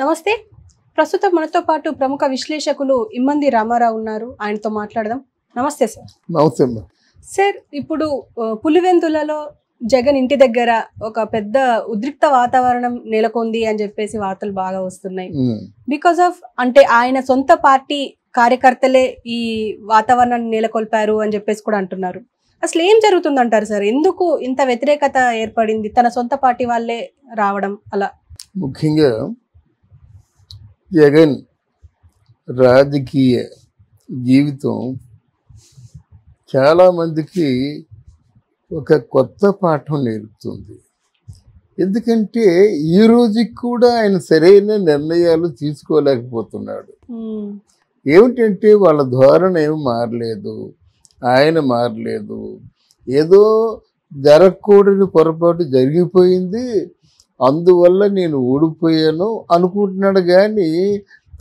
నమస్తే. ప్రస్తుతం మనతో పాటు ప్రముఖ విశ్లేషకులు ఇమ్మంది రామారావు ఉన్నారు. ఆయనతో మాట్లాడదాం. నమస్తే సార్. నమస్తే. సార్, ఇప్పుడు పులివెందులలో జగన్ ఇంటి దగ్గర ఒక పెద్ద ఉద్రిక్త వాతావరణం నెలకొంది అని చెప్పేసి వార్తలు బాగా వస్తున్నాయి. బికాస్ ఆఫ్ అంటే ఆయన సొంత పార్టీ కార్యకర్తలే ఈ వాతావరణాన్ని నెలకొల్పారు అని చెప్పేసి కూడా అంటున్నారు. అసలు ఏం జరుగుతుందంటారు సార్? ఎందుకు ఇంత వ్యతిరేకత ఏర్పడింది? తన సొంత పార్టీ వాళ్ళే రావడం అలా? ముఖ్యంగా జగన్ రాజకీయ జీవితం చాలామందికి ఒక కొత్త పాఠం నేర్పుతుంది. ఎందుకంటే ఈ రోజుకి కూడా ఆయన సరైన నిర్ణయాలు తీసుకోలేకపోతున్నాడు. ఏమిటంటే వాళ్ళ ధోరణి ఏమి మారలేదు, ఆయన మారలేదు. ఏదో జరగకూడని పొరపాటు జరిగిపోయింది, అందువల్ల నేను ఓడిపోయాను అనుకుంటున్నాడు. కానీ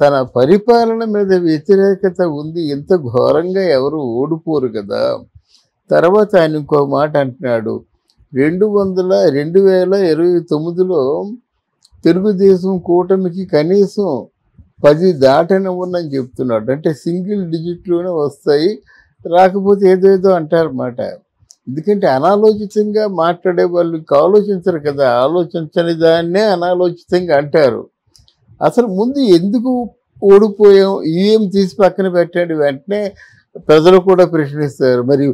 తన పరిపాలన మీద వ్యతిరేకత ఉంది. ఇంత ఘోరంగా ఎవరు ఓడిపోరు కదా. తర్వాత ఆయన ఇంకో మాట అంటున్నాడు, 2029లో తెలుగుదేశం కూటమికి కనీసం 10 దాటనివ్వనని చెప్తున్నాడు. అంటే సింగిల్ డిజిట్లోనే వస్తాయి, రాకపోతే ఏదేదో అంటారన్నమాట. ఎందుకంటే అనాలోచితంగా మాట్లాడే వాళ్ళు ఆలోచించరు కదా, ఆలోచించని దాన్నే అనాలోచితంగా అంటారు. అసలు ముందు ఎందుకు ఓడిపోయాం, ఈవీఎం తీసి పక్కన పెట్టండి, వెంటనే ప్రజలు కూడా ప్రశ్నిస్తారు. మరి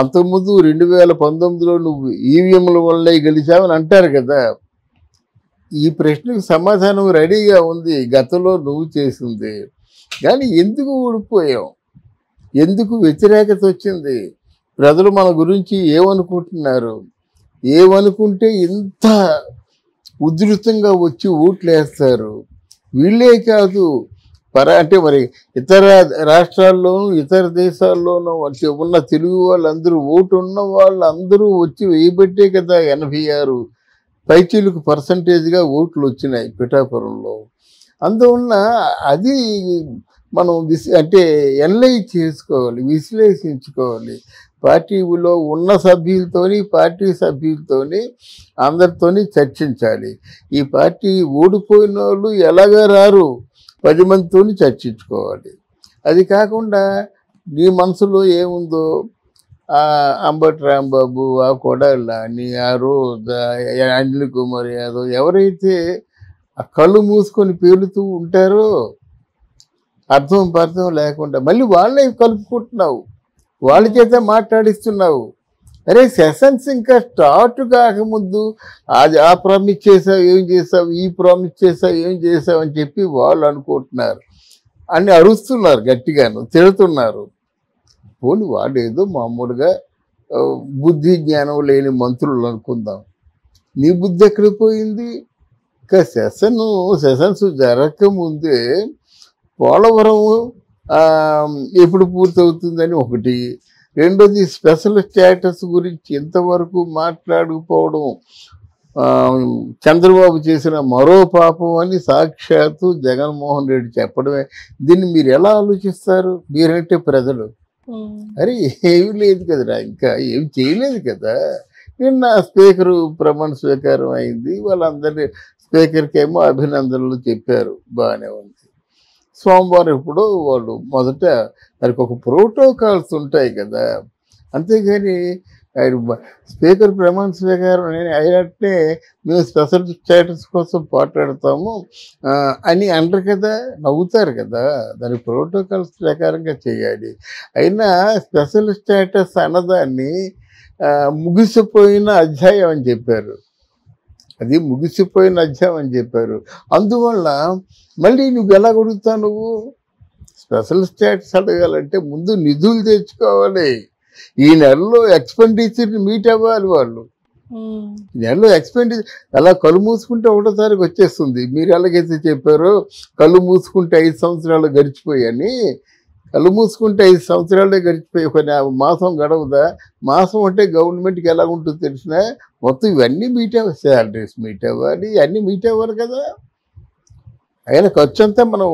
అంతకుముందు 2019లో నువ్వు ఈవీఎంల వల్లే గెలిచావని అంటారు కదా. ఈ ప్రశ్నకు సమాధానం రెడీగా ఉంది, గతంలో నువ్వు చేసింది. కానీ ఎందుకు ఓడిపోయావు, ఎందుకు వ్యతిరేకత వచ్చింది, ప్రజలు మన గురించి ఏమనుకుంటున్నారు, ఏమనుకుంటే ఇంత ఉధృతంగా వచ్చి ఓట్లు వేస్తారు. వీళ్ళే కాదు, అంటే మరి ఇతర రాష్ట్రాల్లోనూ ఇతర దేశాల్లోనూ ఉన్న తెలుగు వాళ్ళందరూ, ఓటు ఉన్న వాళ్ళందరూ వచ్చి వేయబట్టే కదా 86 పైచీలకు పర్సంటేజ్గా ఓట్లు వచ్చినాయి పిఠాపురంలో. అందువల్ల అది మనం అంటే ఎనలైజ్ చేసుకోవాలి, విశ్లేషించుకోవాలి. పార్టీలో ఉన్న సభ్యులతోని, పార్టీ సభ్యులతోని, అందరితోని చర్చించాలి. ఈ పార్టీ ఓడిపోయిన వాళ్ళు ఎలాగా రారు, 10 మందితో చర్చించుకోవాలి. అది కాకుండా నీ మనసులో ఏముందో అంబటి రాంబాబు, ఆ కొడాల అని, ఆ రోజా, అనిల్ కుమార్ యాదవ్ ఎవరైతే ఆ కళ్ళు మూసుకొని పేలుతూ ఉంటారో అర్థం లేకుండా మళ్ళీ వాళ్ళే కలుపుకుంటున్నావు, వాళ్ళ చేత మాట్లాడిస్తున్నావు. అరే సెషన్స్ ఇంకా స్టార్ట్ కాకముందు అది ఆ ప్రామిస్ చేసావు ఏం చేసావు, ఈ ప్రామిస్ చేసావు ఏం చేసావు అని చెప్పి వాళ్ళు అనుకుంటున్నారు, అని అరుస్తున్నారు, గట్టిగాను తిడుతున్నారు. పోనీ వాళ్ళు ఏదో మామూలుగా బుద్ధి జ్ఞానం లేని మంత్రులు అనుకుందాం. నీ బుద్ధి ఎక్కడికి పోయింది? ఇంకా సెషన్స్ జరగకముందే పోలవరం ఎప్పుడు పూర్తవుతుందని ఒకటి, రెండోది స్పెషల్ స్టేటస్ గురించి ఇంతవరకు మాట్లాడకపోవడం చంద్రబాబు చేసిన మరో పాపం అని సాక్షాత్తు జగన్మోహన్ రెడ్డి చెప్పడమే. దీన్ని మీరు ఎలా ఆలోచిస్తారు? మీరంటే ప్రజలు అరే ఏమీ లేదు కదరా, ఇంకా ఏం చేయలేదు కదా. నిన్న స్పీకరు ప్రమాణ స్వీకారం అయింది, వాళ్ళందరినీ స్పీకర్కి ఏమో అభినందనలు చెప్పారు, బాగానే ఉంది. సోమవారం ఇప్పుడు వాళ్ళు మొదట వారికి ఒక ప్రోటోకాల్స్ ఉంటాయి కదా, అంతేగాని స్పీకర్ ప్రమాణ స్వీకారం అయినట్టే మేము స్పెషల్ స్టేటస్ కోసం పోట్లాడతాము అని అంటారు కదా, నవ్వుతారు కదా. దాని ప్రోటోకాల్స్ ప్రకారంగా చేయాలి. అయినా స్పెషల్ స్టేటస్ అన్నదాన్ని ముగిసిపోయిన అధ్యాయం అని చెప్పారు, అది ముగిసిపోయిన అధ్యాయం అని చెప్పారు. అందువల్ల మళ్ళీ నువ్వు ఎలా అడుగుతావు? నువ్వు స్పెషల్ స్టేటస్ అడగాలంటే ముందు నిధులు తెచ్చుకోవాలి. ఈ నెలలో ఎక్స్పెండిచర్ని మీట్ అవ్వాలి వాళ్ళు. ఈ నెలలో ఎక్స్పెండిచర్ అలా కళ్ళు మూసుకుంటే 1వ తారీఖు వచ్చేస్తుంది. మీరు ఎలాగైతే చెప్పారో కళ్ళు మూసుకుంటే 5 సంవత్సరాలు గడిచిపోయాని, కళ్ళు మూసుకుంటే 5 సంవత్సరాలే గడిచిపోయి ఒక మాసం గడవదా? మాసం అంటే గవర్నమెంట్కి ఎలా ఉంటుందో తెలిసినా మొత్తం ఇవన్నీ మీట్ అవ్వాలి, శాలరీస్ మీట్ అవ్వాలి, అన్నీ మీట్ అవ్వాలి కదా. అయినా ఖర్చు అంతా మనం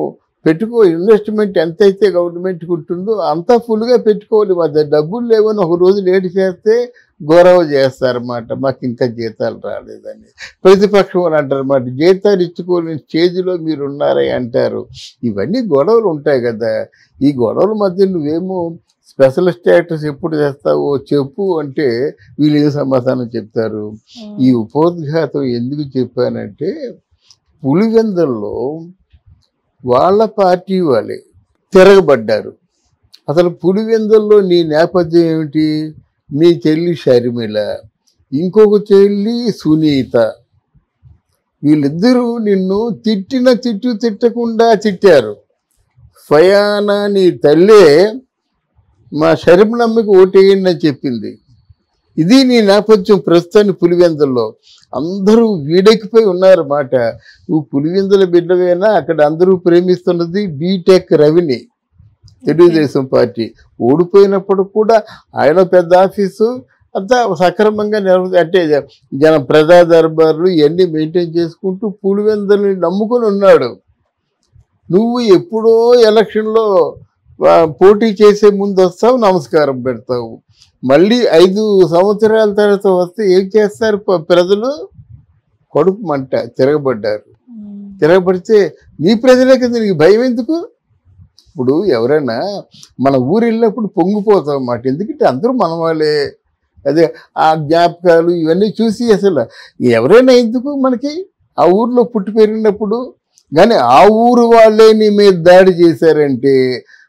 పెట్టుకో, ఇన్వెస్ట్మెంట్ ఎంతైతే గవర్నమెంట్కి ఉంటుందో అంతా ఫుల్గా పెట్టుకోవాలి. మా దగ్గర డబ్బులు లేవని ఒక రోజు లేట్ చేస్తే గౌరవ చేస్తారన్నమాట, మాకు ఇంకా జీతాలు రాలేదని. ప్రతిపక్షం అని అంటారన్నమాట, జీతాలు ఇచ్చుకోలేని స్టేజ్లో మీరు ఉన్నారని అంటారు. ఇవన్నీ గొడవలు ఉంటాయి కదా. ఈ గొడవల మధ్య నువ్వేమో స్పెషల్ స్టేటస్ ఎప్పుడు చేస్తావో చెప్పు అంటే వీళ్ళు ఏం సమాధానం చెప్తారు. ఈ ఉపోద్ఘాతం ఎందుకు చెప్పానంటే, పులివెందుల్లో వాళ్ళ పార్టీ వాళ్ళే తిరగబడ్డారు. అసలు పులివెందుల్లో నీ నేపథ్యం ఏమిటి? నీ చెల్లి షర్మిల, ఇంకొక చెల్లి సునీత, వీళ్ళిద్దరూ నిన్ను తిట్టకుండా తిట్టారు. ఫయానా నీ తల్లే మా షర్మిలమ్మకి ఓటేయండి అని చెప్పింది. ఇది నీ నేపథ్యం ప్రస్తుతాన్ని పులివెందుల్లో. అందరూ వీడెక్కిపోయి ఉన్నారన్నమాట. నువ్వు పులివెందుల బిడ్డవేనా? అక్కడ అందరూ ప్రేమిస్తున్నది బీటెక్ రవిని, తెలుగుదేశం పార్టీ. ఓడిపోయినప్పుడు కూడా ఆయన పెద్ద ఆఫీసు అంతా సక్రమంగా అంటే జన ప్రజా దర్బార్లు ఇవన్నీ మెయింటైన్ చేసుకుంటూ పులివెందులని నమ్ముకొని ఉన్నాడు. నువ్వు ఎప్పుడో ఎలక్షన్లో పోటీ చేసే ముందు వస్తావు, నమస్కారం పెడతావు. మళ్ళీ 5 సంవత్సరాల తర్వాత వస్తే ఏం చేస్తారు ప్రజలు? కడుపు మంట, తిరగబడ్డారు. తిరగబడితే నీ ప్రజలే కదా, నీకు భయం ఎందుకు? ఇప్పుడు ఎవరైనా మన ఊరు వెళ్ళినప్పుడు పొంగిపోతాం అన్నమాట. ఎందుకంటే అందరూ మన వాళ్ళే. అదే ఆ జ్ఞాపకాలు ఇవన్నీ చూసి అసలు ఎవరైనా ఎందుకు మనకి ఆ ఊర్లో పుట్టి పెరిగినప్పుడు. కానీ ఆ ఊరు వాళ్ళే నీ మీద దాడి చేశారంటే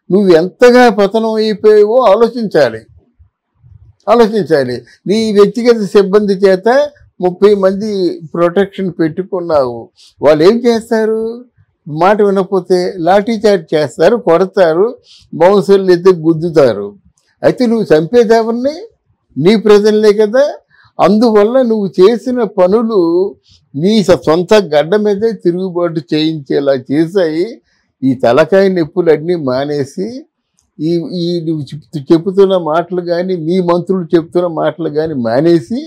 నువ్వు ఎంతగా పతనం అయిపోయావో ఆలోచించాలి. నీ వ్యక్తిగత సిబ్బంది చేత 30 మంది ప్రొటెక్షన్ పెట్టుకున్నావు. వాళ్ళు ఏం చేస్తారు? మాట వినకపోతే లాఠీ చార్జ్ చేస్తారు, కొడతారు, బౌన్సర్లు అయితే గుద్దుతారు. అయితే నువ్వు చంపేదేవరిని? నీ ప్రజలే కదా. అందువల్ల నువ్వు చేసిన పనులు నీ సొంత గడ్డ మీదే తిరుగుబాటు చేయించేలా చేశాయి. ఈ తలకాయ నొప్పులన్నీ మానేసి ఈ నువ్వు చెబుతున్న మాటలు కానీ, మీ మంత్రులు చెప్తున్న మాటలు కానీ మానేసి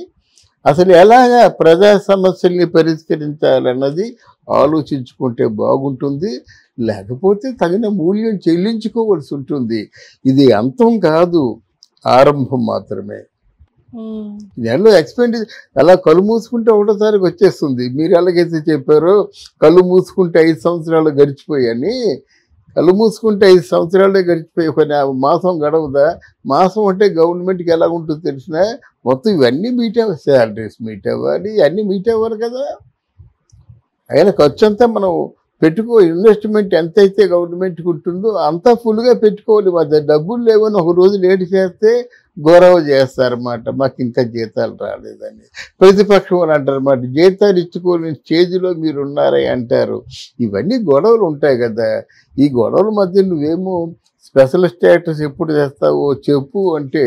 అసలు ఎలాగా ప్రజా సమస్యల్ని పరిష్కరించాలన్నది ఆలోచించుకుంటే బాగుంటుంది. లేకపోతే తగిన మూల్యం చెల్లించుకోవాల్సి ఉంటుంది. ఇది అంతం కాదు, ఆరంభం మాత్రమే. నెలలో ఎక్స్పెండిచర్ అలా కళ్ళు మూసుకుంటే 1వ తారీఖు వచ్చేస్తుంది. మీరు ఎలాగైతే చెప్పారో కళ్ళు మూసుకుంటే 5 సంవత్సరాలు గడిచిపోయాని, కళ్ళు మూసుకుంటే 5 సంవత్సరాలే గడిచిపోయి ఒక మాసం గడవదా? మాసం అంటే గవర్నమెంట్కి ఎలా ఉంటుందో తెలిసినా మొత్తం ఇవన్నీ మీట్ అవ్వాలి, శాలరీస్ మీట్ అవ్వాలి, అన్నీ మీట్ అవ్వాలి కదా. అయినా ఖర్చు అంతా మనం పెట్టుకో, ఇన్వెస్ట్మెంట్ ఎంతైతే గవర్నమెంట్కి ఉంటుందో అంతా ఫుల్గా పెట్టుకోవాలి. మా దగ్గర డబ్బులు లేవని ఒక రోజు లేట్ చేస్తే గౌరవ చేస్తారన్నమాట, మాకు ఇంకా జీతాలు రాలేదని. ప్రతిపక్షం అని అంటారన్నమాట, జీతాలు ఇచ్చుకోలేని స్టేజ్లో మీరు ఉన్నారని అంటారు. ఇవన్నీ గొడవలు ఉంటాయి కదా. ఈ గొడవల మధ్య నువ్వేమో స్పెషల్ స్టేటస్ ఎప్పుడు చేస్తావో చెప్పు అంటే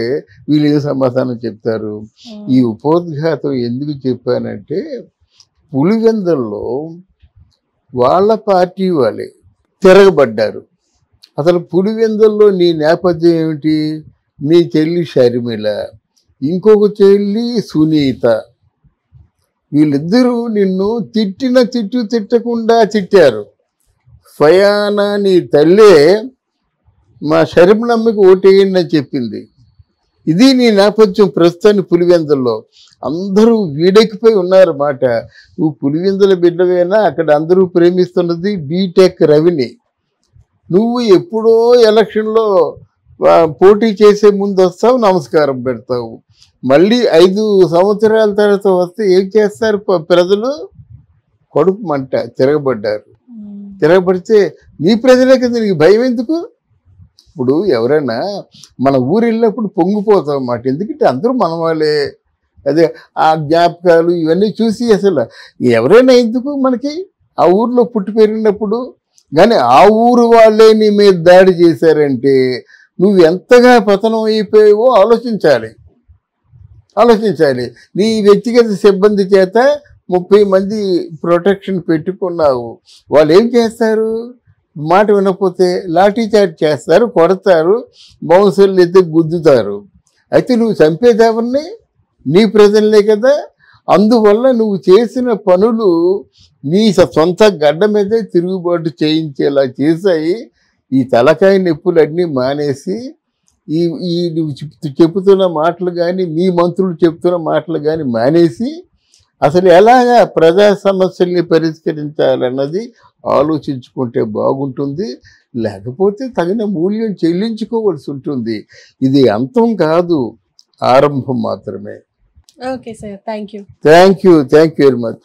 వీళ్ళు ఏం సమాధానం చెప్తారు. ఈ ఉపోద్ఘాతం ఎందుకు చెప్పానంటే, పులివెందుల్లో వాళ్ళ పార్టీ వాళ్ళే తిరగబడ్డారు. అసలు పులివెందుల్లో నీ నేపథ్యం ఏమిటి? నీ చెల్లి షర్మిల, ఇంకొక చెల్లి సునీత, వీళ్ళిద్దరూ నిన్ను తిట్టకుండా తిట్టారు. ఫయానా నీ తల్లే మా షర్మిలమ్మకి ఓటేయండి అని చెప్పింది. ఇది నీ నేపథ్యం ప్రస్తుతాన్ని పులివెందుల్లో. అందరూ వీడెక్కిపోయి ఉన్నారన్నమాట. నువ్వు పులివెందుల బిడ్డవేనా? అక్కడ అందరూ ప్రేమిస్తున్నది బీటెక్ రవిని. నువ్వు ఎప్పుడో ఎలక్షన్లో పోటీ చేసే ముందు వస్తావు, నమస్కారం పెడతావు. మళ్ళీ 5 సంవత్సరాల తర్వాత వస్తే ఏం చేస్తారు ప్రజలు? కడుపు మంట, తిరగబడ్డారు. తిరగబడితే నీ ప్రజలే కదా, నీకు భయం ఎందుకు? ఇప్పుడు ఎవరైనా మన ఊరు వెళ్ళినప్పుడు పొంగిపోతాం అన్నమాట. ఎందుకంటే అందరూ మన వాళ్ళే. అదే ఆ జ్ఞాపకాలు ఇవన్నీ చూసి అసలు ఎవరైనా ఎందుకు మనకి ఆ ఊర్లో పుట్టి పెరిగినప్పుడు. కానీ ఆ ఊరు వాళ్ళే నీ మీద దాడి చేశారంటే నువ్వు ఎంతగా పతనం అయిపోయావో ఆలోచించాలి. నీ వ్యక్తిగత సిబ్బంది చేత 30 మంది ప్రొటెక్షన్ పెట్టుకున్నావు. వాళ్ళు ఏం చేస్తారు? మాట వినకపోతే లాఠీ చార్జ్ చేస్తారు, కొడతారు, బౌన్సర్లు అయితే గుద్దుతారు. అయితే నువ్వు చంపేదేవరిని? నీ ప్రజలే కదా. అందువల్ల నువ్వు చేసిన పనులు నీ సొంత గడ్డ మీదే తిరుగుబాటు చేయించేలా చేశాయి. ఈ తలకాయ నొప్పులన్నీ మానేసి ఈ ఈ నువ్వు చెప్తున్న మాటలు కానీ మీ మంత్రులు చెప్తున్న మాటలు కానీ మానేసి అసలు ఎలాగా ప్రజా సమస్యల్ని పరిష్కరించాలన్నది ఆలోచించుకుంటే బాగుంటుంది. లేకపోతే తగిన మూల్యం చెల్లించుకోవాల్సి ఉంటుంది. ఇది అంతం కాదు, ఆరంభం మాత్రమే. Okay sir, thank you thank you very much.